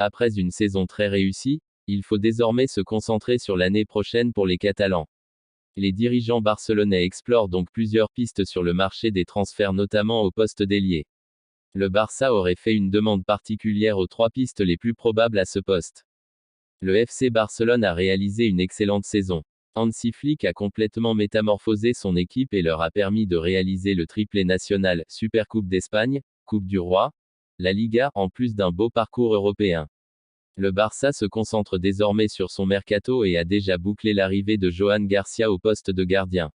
Après une saison très réussie, il faut désormais se concentrer sur l'année prochaine pour les Catalans. Les dirigeants barcelonais explorent donc plusieurs pistes sur le marché des transferts, notamment au poste d'ailier. Le Barça aurait fait une demande particulière aux 3 pistes les plus probables à ce poste. Le FC Barcelone a réalisé une excellente saison. Hansi Flick a complètement métamorphosé son équipe et leur a permis de réaliser le triplé national, Supercoupe d'Espagne, Coupe du Roi, la Liga, en plus d'un beau parcours européen. Le Barça se concentre désormais sur son mercato et a déjà bouclé l'arrivée de Johan Garcia au poste de gardien.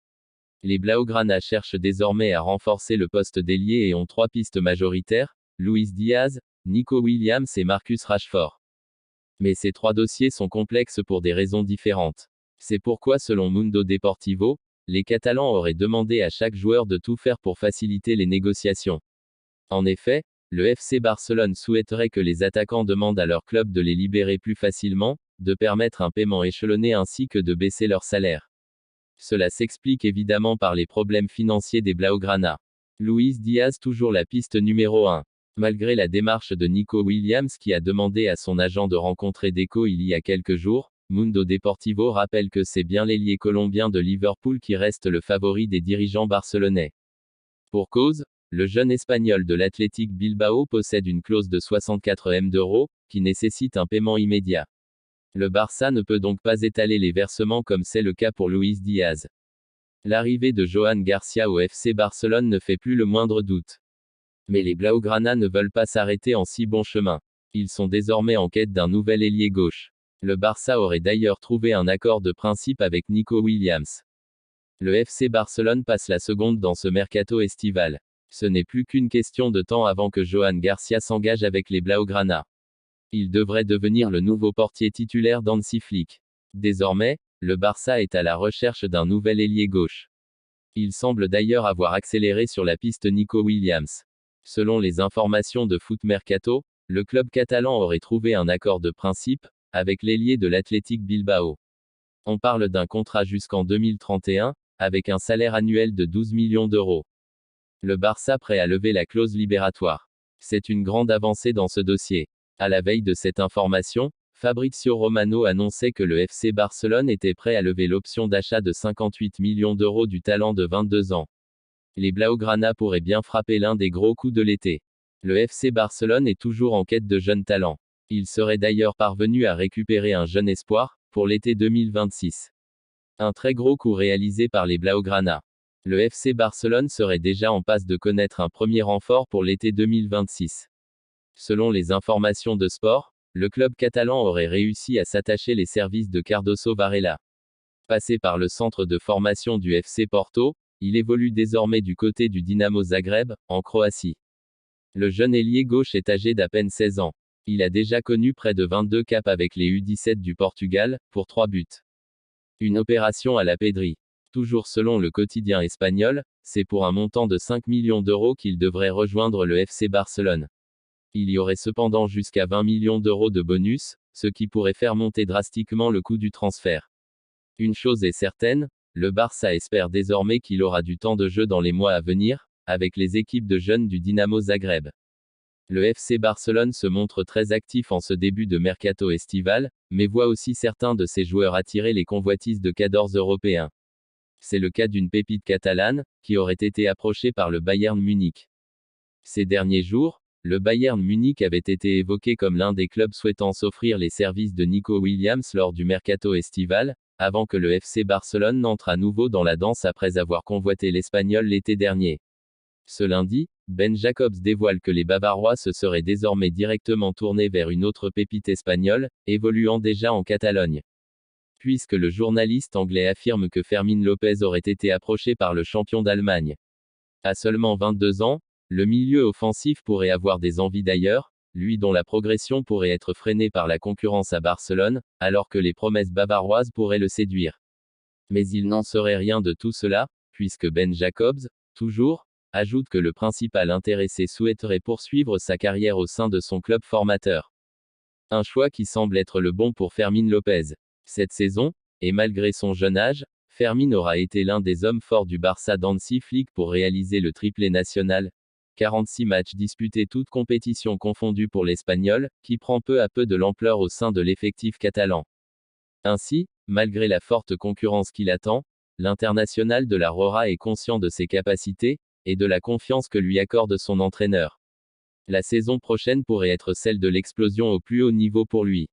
Les Blaugrana cherchent désormais à renforcer le poste d'ailier et ont 3 pistes majoritaires, Luis Diaz, Nico Williams et Marcus Rashford. Mais ces 3 dossiers sont complexes pour des raisons différentes. C'est pourquoi, selon Mundo Deportivo, les Catalans auraient demandé à chaque joueur de tout faire pour faciliter les négociations. En effet, le FC Barcelone souhaiterait que les attaquants demandent à leur club de les libérer plus facilement, de permettre un paiement échelonné ainsi que de baisser leur salaire. Cela s'explique évidemment par les problèmes financiers des Blaugrana. Luis Diaz toujours la piste numéro 1. Malgré la démarche de Nico Williams qui a demandé à son agent de rencontrer Deco il y a quelques jours, Mundo Deportivo rappelle que c'est bien l'ailier colombien de Liverpool qui reste le favori des dirigeants barcelonais. Pour cause, le jeune espagnol de l'Athletic Bilbao possède une clause de 64 millions d'euros, qui nécessite un paiement immédiat. Le Barça ne peut donc pas étaler les versements comme c'est le cas pour Luis Diaz. L'arrivée de Johan Garcia au FC Barcelone ne fait plus le moindre doute. Mais les Blaugrana ne veulent pas s'arrêter en si bon chemin. Ils sont désormais en quête d'un nouvel ailier gauche. Le Barça aurait d'ailleurs trouvé un accord de principe avec Nico Williams. Le FC Barcelone passe la seconde dans ce mercato estival. Ce n'est plus qu'une question de temps avant que Johan Garcia s'engage avec les Blaugrana. Il devrait devenir le nouveau portier titulaire d'Hansi Flick. Désormais, le Barça est à la recherche d'un nouvel ailier gauche. Il semble d'ailleurs avoir accéléré sur la piste Nico Williams. Selon les informations de Foot Mercato, le club catalan aurait trouvé un accord de principe avec l'ailier de l'Athletic Bilbao. On parle d'un contrat jusqu'en 2031, avec un salaire annuel de 12 millions d'euros. Le Barça prêt à lever la clause libératoire. C'est une grande avancée dans ce dossier. À la veille de cette information, Fabrizio Romano annonçait que le FC Barcelone était prêt à lever l'option d'achat de 58 millions d'euros du talent de 22 ans. Les Blaugrana pourraient bien frapper l'un des gros coups de l'été. Le FC Barcelone est toujours en quête de jeunes talents. Il serait d'ailleurs parvenu à récupérer un jeune espoir, pour l'été 2026. Un très gros coup réalisé par les Blaugrana. Le FC Barcelone serait déjà en passe de connaître un premier renfort pour l'été 2026. Selon les informations de Sport, le club catalan aurait réussi à s'attacher les services de Cardoso Varela. Passé par le centre de formation du FC Porto, il évolue désormais du côté du Dinamo Zagreb, en Croatie. Le jeune ailier gauche est âgé d'à peine 16 ans. Il a déjà connu près de 22 caps avec les U17 du Portugal, pour 3 buts. Une opération à la Pedri. Toujours selon le quotidien espagnol, c'est pour un montant de 5 millions d'euros qu'il devrait rejoindre le FC Barcelone. Il y aurait cependant jusqu'à 20 millions d'euros de bonus, ce qui pourrait faire monter drastiquement le coût du transfert. Une chose est certaine, le Barça espère désormais qu'il aura du temps de jeu dans les mois à venir, avec les équipes de jeunes du Dinamo Zagreb. Le FC Barcelone se montre très actif en ce début de mercato estival, mais voit aussi certains de ses joueurs attirer les convoitises de cadors européens. C'est le cas d'une pépite catalane, qui aurait été approchée par le Bayern Munich. Ces derniers jours, le Bayern Munich avait été évoqué comme l'un des clubs souhaitant s'offrir les services de Nico Williams lors du mercato estival, avant que le FC Barcelone n'entre à nouveau dans la danse après avoir convoité l'Espagnol l'été dernier. Ce lundi, Ben Jacobs dévoile que les Bavarois se seraient désormais directement tournés vers une autre pépite espagnole, évoluant déjà en Catalogne. Puisque le journaliste anglais affirme que Fermín López aurait été approché par le champion d'Allemagne. À seulement 22 ans, le milieu offensif pourrait avoir des envies d'ailleurs, lui dont la progression pourrait être freinée par la concurrence à Barcelone, alors que les promesses bavaroises pourraient le séduire. Mais il n'en serait rien de tout cela, puisque Ben Jacobs, toujours, ajoute que le principal intéressé souhaiterait poursuivre sa carrière au sein de son club formateur. Un choix qui semble être le bon pour Fermín López. Cette saison, et malgré son jeune âge, Fermín aura été l'un des hommes forts du Barça d'Hansi Flick pour réaliser le triplé national. 46 matchs disputés toutes compétitions confondues pour l'Espagnol, qui prend peu à peu de l'ampleur au sein de l'effectif catalan. Ainsi, malgré la forte concurrence qui l'attend, l'international de la Roja est conscient de ses capacités, et de la confiance que lui accorde son entraîneur. La saison prochaine pourrait être celle de l'explosion au plus haut niveau pour lui.